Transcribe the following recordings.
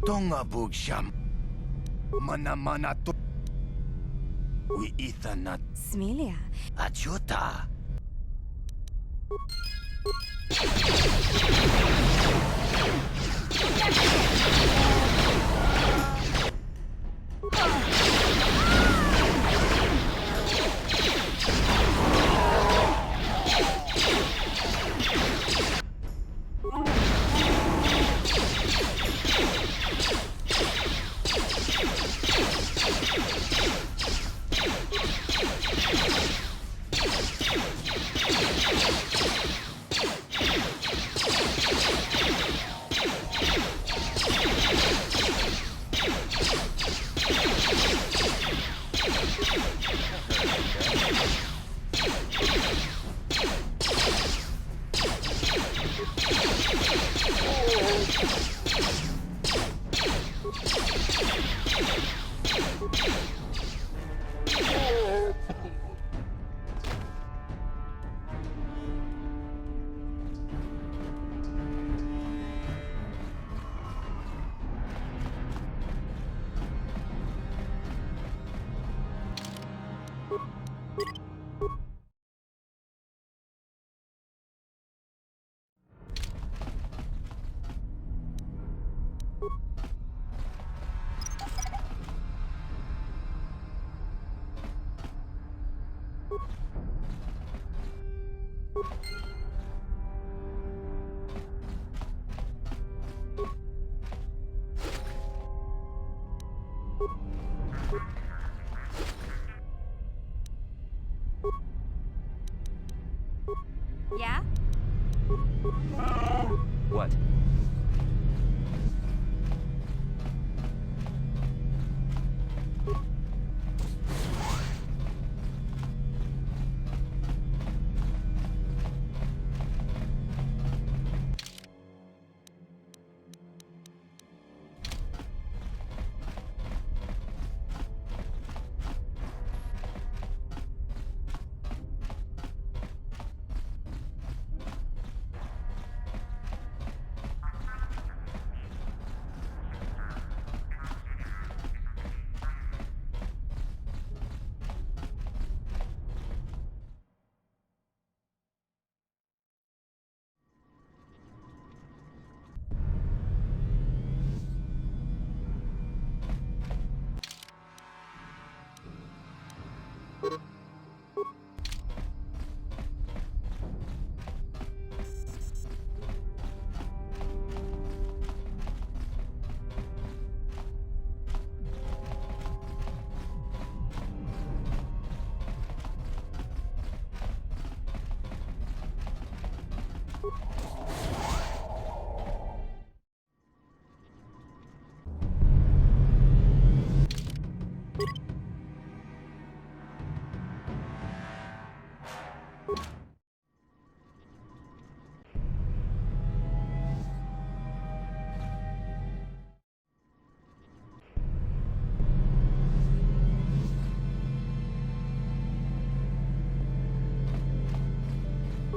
Tonga bugsham. Mana to. We ithanat. Smilia. Achuta. Yeah? What?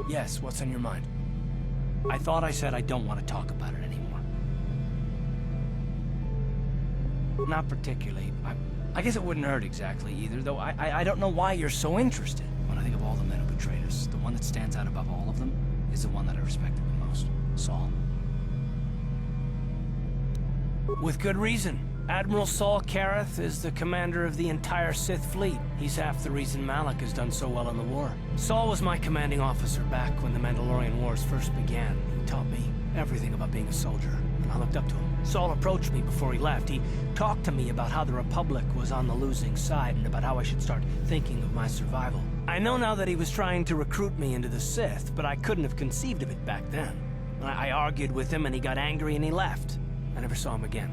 Yes, what's on your mind? I thought I said I don't want to talk about it anymore. Not particularly. I guess it wouldn't hurt exactly either, though I don't know why you're so interested. When I think of all the men who betrayed us, the one that stands out above all of them is the one that I respected the most. Saul. With good reason. Admiral Saul Kareth is the commander of the entire Sith fleet. He's half the reason Malak has done so well in the war. Saul was my commanding officer back when the Mandalorian Wars first began. He taught me everything about being a soldier, and I looked up to him. Saul approached me before he left. He talked to me about how the Republic was on the losing side and about how I should start thinking of my survival. I know now that he was trying to recruit me into the Sith, but I couldn't have conceived of it back then. I argued with him and he got angry and he left. I never saw him again.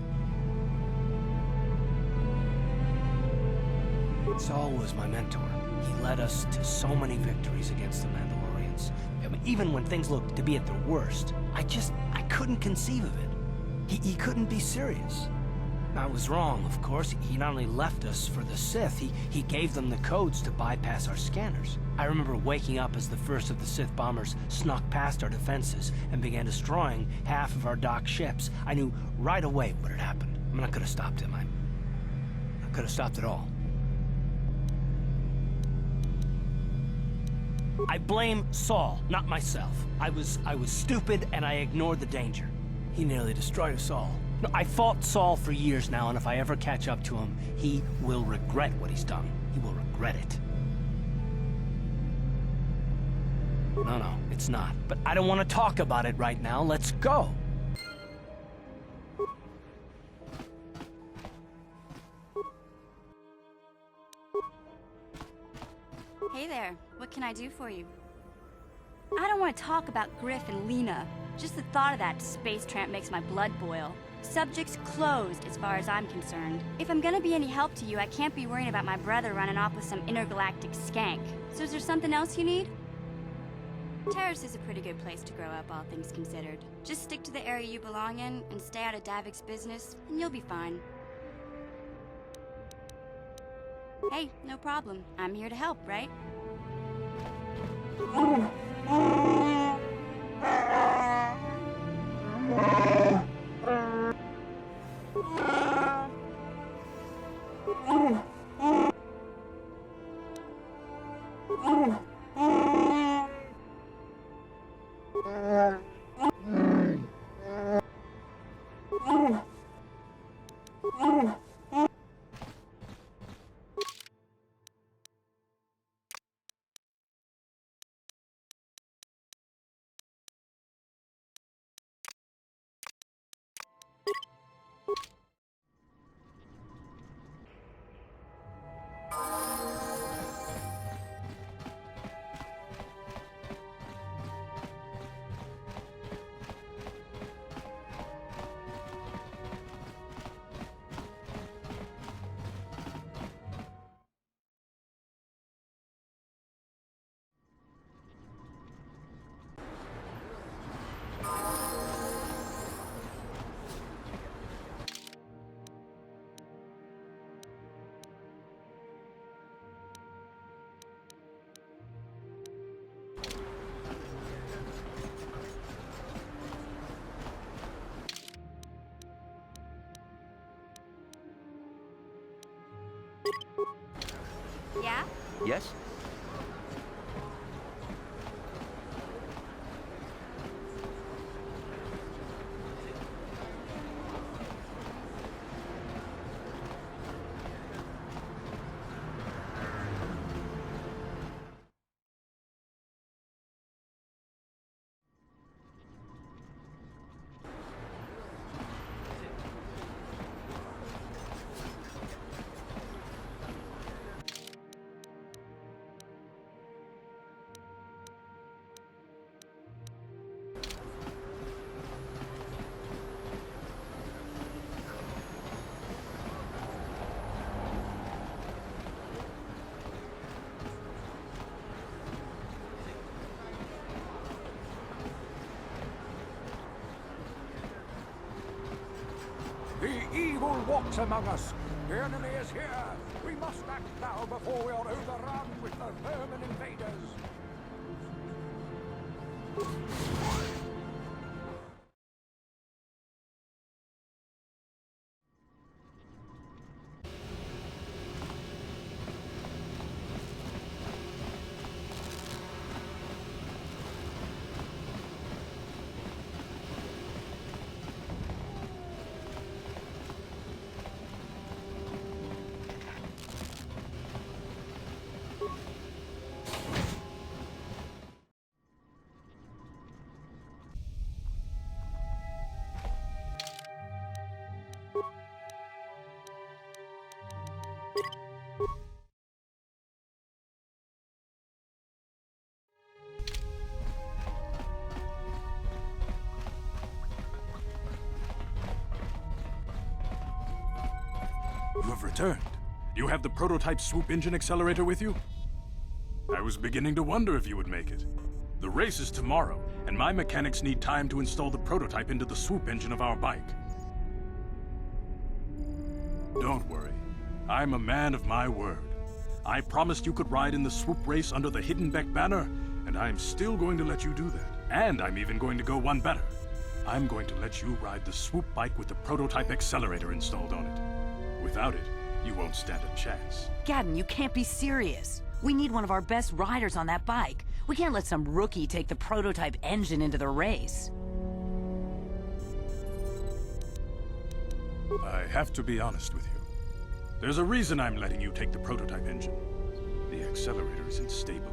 Saul was my mentor. He led us to so many victories against the Mandalorians. I mean, even when things looked to be at their worst, I couldn't conceive of it. He couldn't be serious. I was wrong, of course. He not only left us for the Sith, he gave them the codes to bypass our scanners. I remember waking up as the first of the Sith bombers snuck past our defenses and began destroying half of our docked ships. I knew right away what had happened. I mean, I could have stopped him. I could have stopped it all. I blame Saul, not myself. I was stupid and I ignored the danger. He nearly destroyed us all. No, I fought Saul for years now, and if I ever catch up to him, he will regret what he's done. He will regret it. No, it's not. But I don't want to talk about it right now. Let's go. Hey there, what can I do for you? I don't want to talk about Griff and Lena. Just the thought of that space tramp makes my blood boil. Subject's closed as far as I'm concerned. If I'm gonna be any help to you, I can't be worrying about my brother running off with some intergalactic skank. So is there something else you need? Terrace is a pretty good place to grow up, all things considered. Just stick to the area you belong in and stay out of Davik's business, and you'll be fine. Hey, no problem. I'm here to help, right? Yeah? Yes? The evil walks among us. The enemy is here. We must act now before we are overrun with the vermin invaders. You have returned. You have the prototype swoop engine accelerator with you? I was beginning to wonder if you would make it. The race is tomorrow, and my mechanics need time to install the prototype into the swoop engine of our bike. Don't worry. I'm a man of my word. I promised you could ride in the swoop race under the Hidden Beck banner, and I'm still going to let you do that. And I'm even going to go one better. I'm going to let you ride the swoop bike with the prototype accelerator installed on it. Without it, you won't stand a chance. Gadden, you can't be serious. We need one of our best riders on that bike. We can't let some rookie take the prototype engine into the race. I have to be honest with you. There's a reason I'm letting you take the prototype engine. The accelerator isn't stable.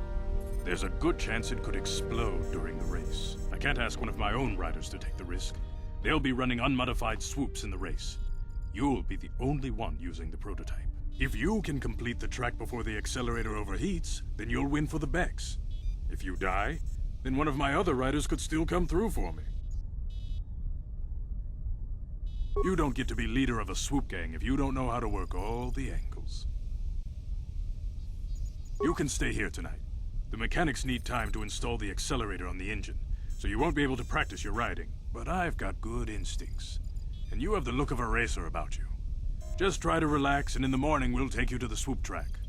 There's a good chance it could explode during the race. I can't ask one of my own riders to take the risk. They'll be running unmodified swoops in the race. You'll be the only one using the prototype. If you can complete the track before the accelerator overheats, then you'll win for the Becks. If you die, then one of my other riders could still come through for me. You don't get to be leader of a swoop gang if you don't know how to work all the angles. You can stay here tonight. The mechanics need time to install the accelerator on the engine, so you won't be able to practice your riding. But I've got good instincts, and you have the look of a racer about you. Just try to relax, and in the morning we'll take you to the swoop track.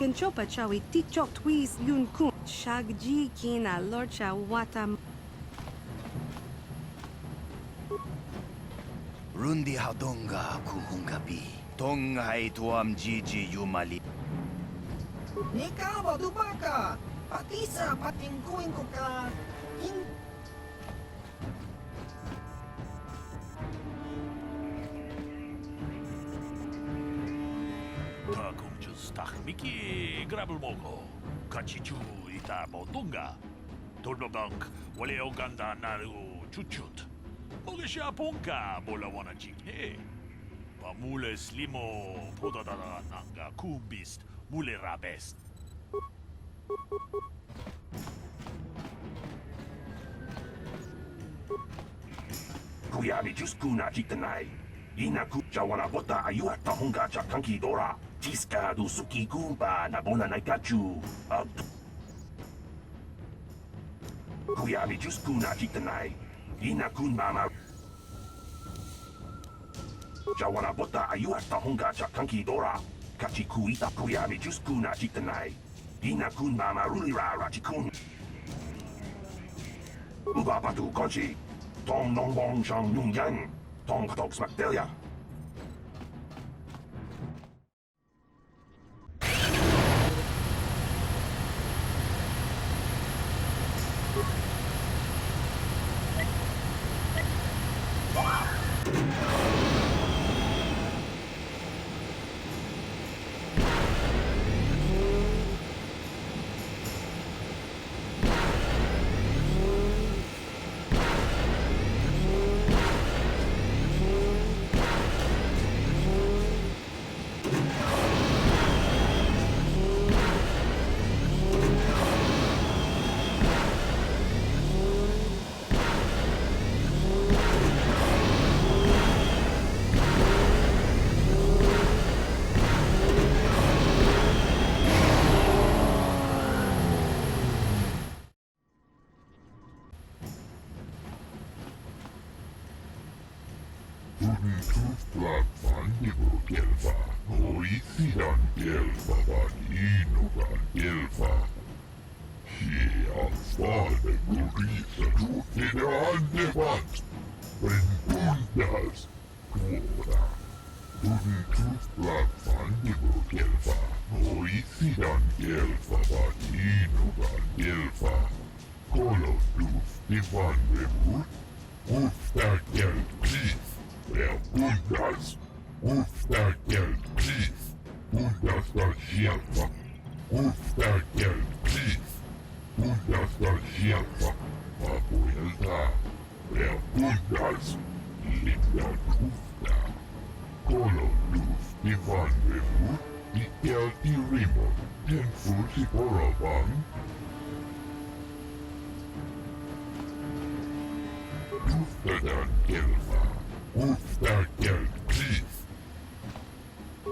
Kenchopa chawi tichok twis yun kun. Shagji kina lorcha watam. Rundi hadonga kuhungabi. Tongai tuam jiji yumali. Nika badubaka. Patisa patingkuin ko ka. Takumchus takmiki grabulmoko. Kachichu ita botunga. Turnobank wale oganda naru chuchut. Mogesha ponka bola wana jingne. Pamule slimo podadara nanga kumbist mule rabest. Kuyabi juskuna jitanai. Inaku jawana bota ayuat tahunga chakanki dora. Jiska du suki kumba na bona naikachu. Kuyabi juskuna jitanai. Inakun mama. Jawana bota ayuat tahunga chakanki dora. Kachiku ita kuyabi juskuna jitanai. Inakun mama rulira rachikun. Ubabatu konchi. Tong nong bong shang nung yang. Tong katok smakdelia.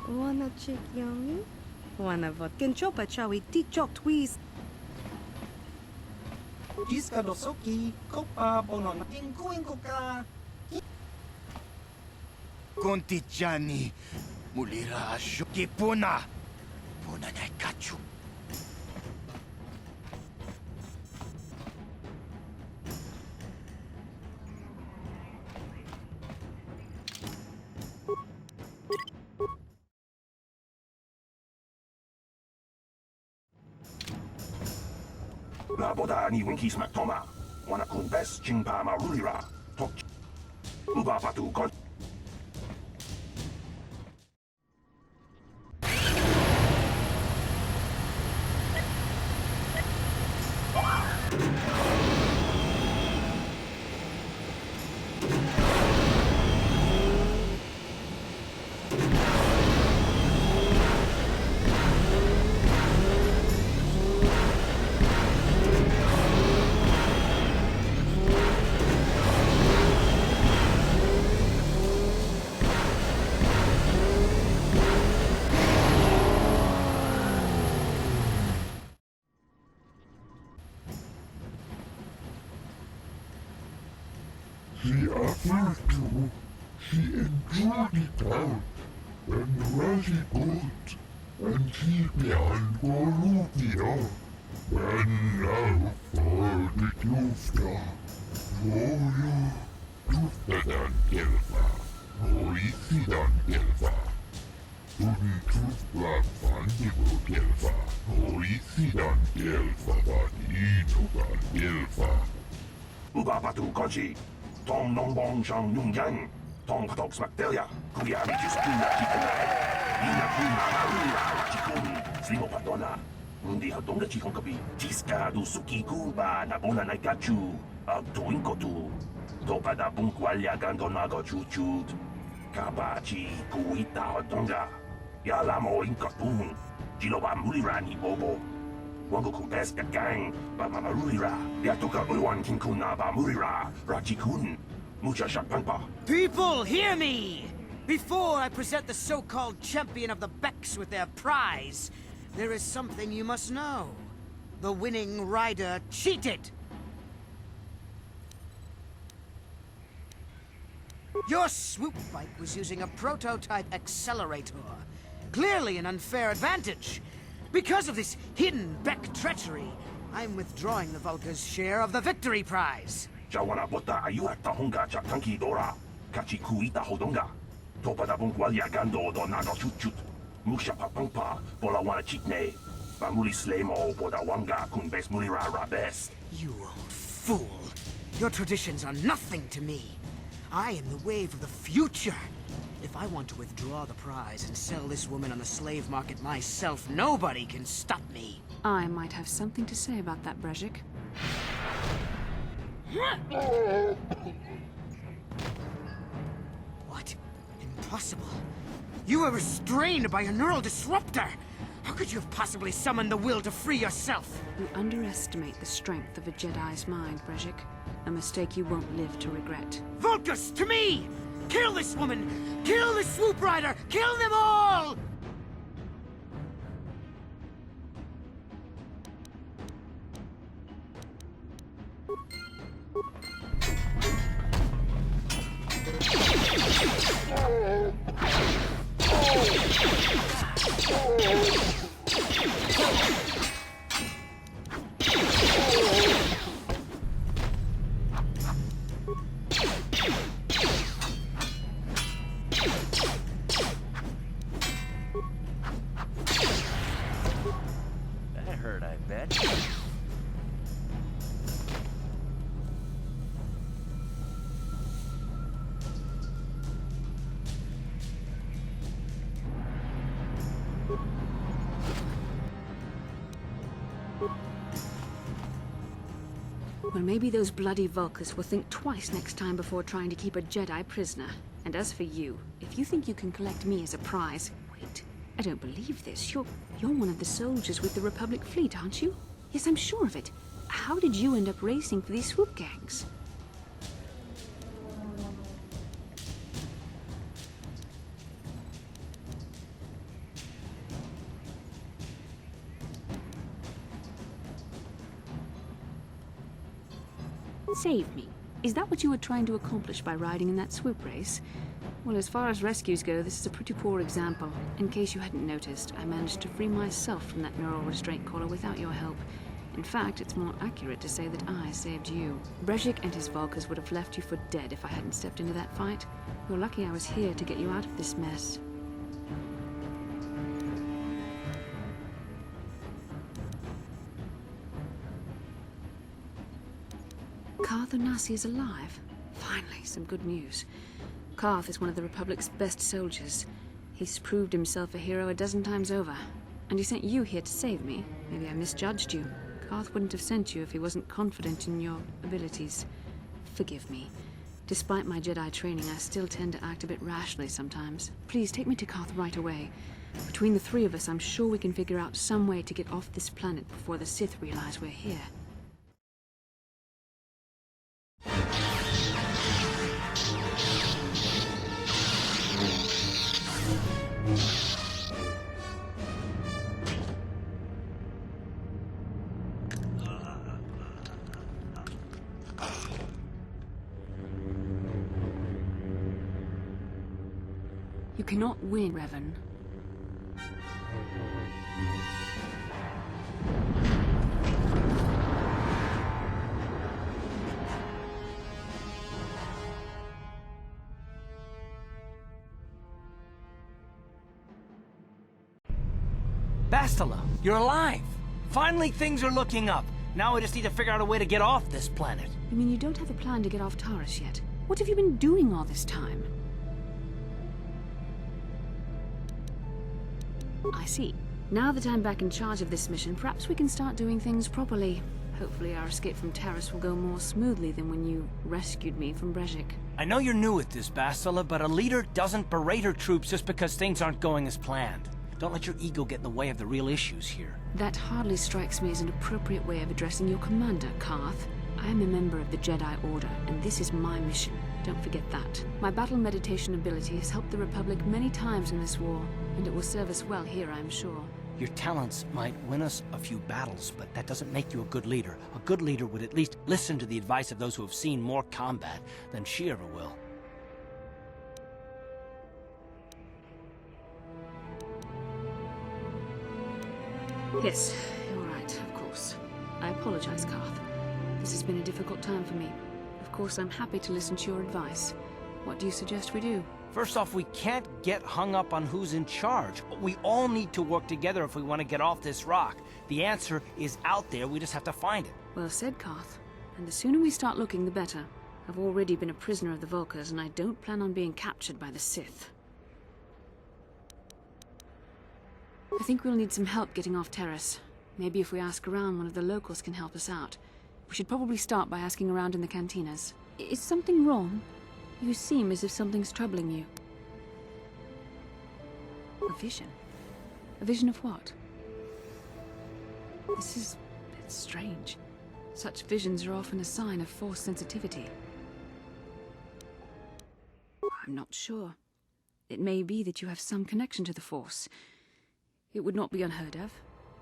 Wanna chick young? Wanna vot Kenchopa chawi tichok twis. Jiska dosoki. Kopa bono natingkuin ko ka. Kontichani. Mulira asyo. Kipuna. Puna na kachu. La boda ni winki smak toma. Wana kun bes jingpa marulira. Tok. Ubabatu kon. She offered to. She enjoyed it out. And really good. and keep me on Gorupia. When now for the Tufta. Toyo Tuftadan Gelfa. Oisidan Gelfa. Tun Tufta Fandigo Gelfa. Oisidan Gelfa Vadinogan Gelfa. Uba Batu Koji. Tom Nongbong Shang Yung Yang. Tom Patok Smaktelia. Kuya Mijus Kuna Kitanai. Ina Kuna Marura Chikun. Slimo Patona. Undi Hadonga Chihonkabi. Tiska du Suki Kuba Nabona Naikachu. Abtuinkotu. Topa da Bunkwalya Gandonago Chuchut. Kabachi Kuita Hadonga. Yalamo Inkapun. Jiloba Mulirani Bobo. Wango Kumpeska Gang. Baba Marurira. Yatoka Uwan Kinkuna Ba Murira. Rachikun. Mucha Shakpanpa. People, hear me! Before I present the so-called champion of the Becks with their prize, there is something you must know. The winning rider cheated! Your swoop bike was using a prototype accelerator. Clearly an unfair advantage. Because of this hidden Beck treachery, I'm withdrawing the Vulca's share of the victory prize. Jawana Bota Ayuata Honga Chakanki Dora. Kachi Kuita Hodonga. Topa da Bunkwalya Gando Donago Chuchut. Musha Papampa. Bola Wana Chitne. Bamuli Slemo Boda Wanga Kunbes Mulira Rabes. You old fool! Your traditions are nothing to me. I am the wave of the future. If I want to withdraw the prize and sell this woman on the slave market myself, nobody can stop me. I might have something to say about that, Brejik. What? Impossible. You were restrained by a neural disruptor. How could you have possibly summoned the will to free yourself? You underestimate the strength of a Jedi's mind, Brejik. A mistake you won't live to regret. Vulcus, to me! Kill this woman! Kill the swoop rider! Kill them all! That hurt, I bet. Well, maybe those bloody Vulcans will think twice next time before trying to keep a Jedi prisoner. And as for you, if you think you can collect me as a prize... Wait, I don't believe this. You're one of the soldiers with the Republic fleet, aren't you? Yes, I'm sure of it. How did you end up racing for these swoop gangs? Save me. Is that what you were trying to accomplish by riding in that swoop race? Well, as far as rescues go, this is a pretty poor example. In case you hadn't noticed, I managed to free myself from that neural restraint collar without your help. In fact, it's more accurate to say that I saved you. Brejik and his Vulcans would have left you for dead if I hadn't stepped into that fight. You're lucky I was here to get you out of this mess. Karth Onasi is alive. Finally, some good news. Karth is one of the Republic's best soldiers. He's proved himself a hero a dozen times over. And he sent you here to save me. Maybe I misjudged you. Karth wouldn't have sent you if he wasn't confident in your abilities. Forgive me. Despite my Jedi training, I still tend to act a bit rashly sometimes. Please, take me to Karth right away. Between the three of us, I'm sure we can figure out some way to get off this planet before the Sith realize we're here. You cannot win, Revan. Bastila, you're alive! Finally, things are looking up. Now we just need to figure out a way to get off this planet. You mean you don't have a plan to get off Taurus yet? What have you been doing all this time? I see. Now that I'm back in charge of this mission, perhaps we can start doing things properly. Hopefully our escape from Taurus will go more smoothly than when you rescued me from Brejik. I know you're new at this, Bastila, but a leader doesn't berate her troops just because things aren't going as planned. Don't let your ego get in the way of the real issues here. That hardly strikes me as an appropriate way of addressing your commander, Karth. I am a member of the Jedi Order, and this is my mission. Don't forget that. My battle meditation ability has helped the Republic many times in this war, and it will serve us well here, I'm sure. Your talents might win us a few battles, but that doesn't make you a good leader. A good leader would at least listen to the advice of those who have seen more combat than she ever will. Yes, you're right, of course. I apologize, Karth. This has been a difficult time for me. Of course, I'm happy to listen to your advice. What do you suggest we do? First off, we can't get hung up on who's in charge. We all need to work together if we want to get off this rock. The answer is out there, we just have to find it. Well said, Karth. And the sooner we start looking, the better. I've already been a prisoner of the Vulkars, and I don't plan on being captured by the Sith. I think we'll need some help getting off Taurus. Maybe if we ask around, one of the locals can help us out. We should probably start by asking around in the cantinas. Is something wrong? You seem as if something's troubling you. A vision? A vision of what? It's strange. Such visions are often a sign of Force sensitivity. I'm not sure. It may be that you have some connection to the Force. It would not be unheard of.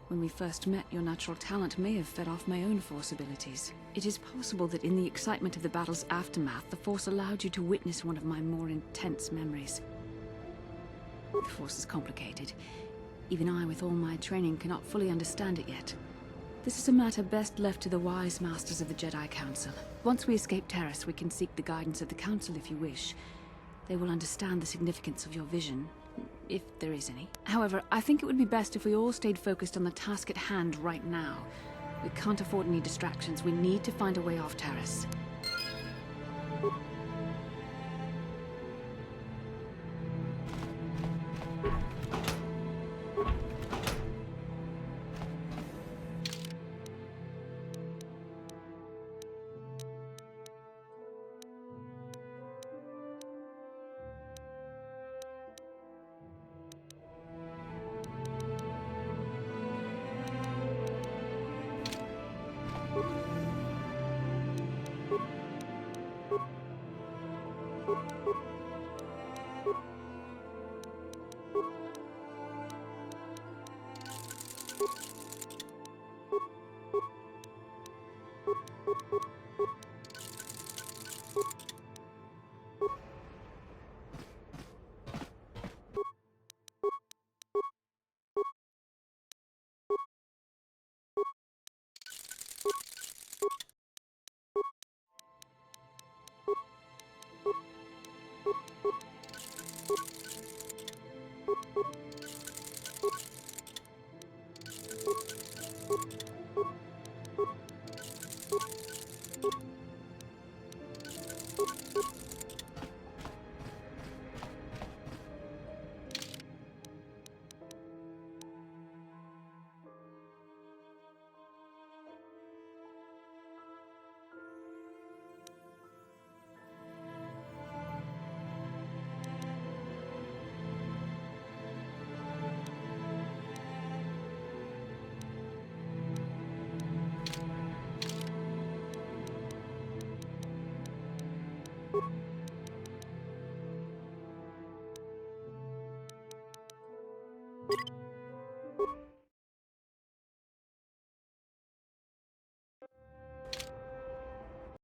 When we first met, your natural talent may have fed off my own Force abilities. It is possible that in the excitement of the battle's aftermath, the Force allowed you to witness one of my more intense memories. The Force is complicated. Even I, with all my training, cannot fully understand it yet. This is a matter best left to the wise masters of the Jedi Council. Once we escape Taurus, we can seek the guidance of the Council if you wish. They will understand the significance of your vision, if there is any. However, I think it would be best if we all stayed focused on the task at hand right now. We can't afford any distractions. We need to find a way off Taurus. you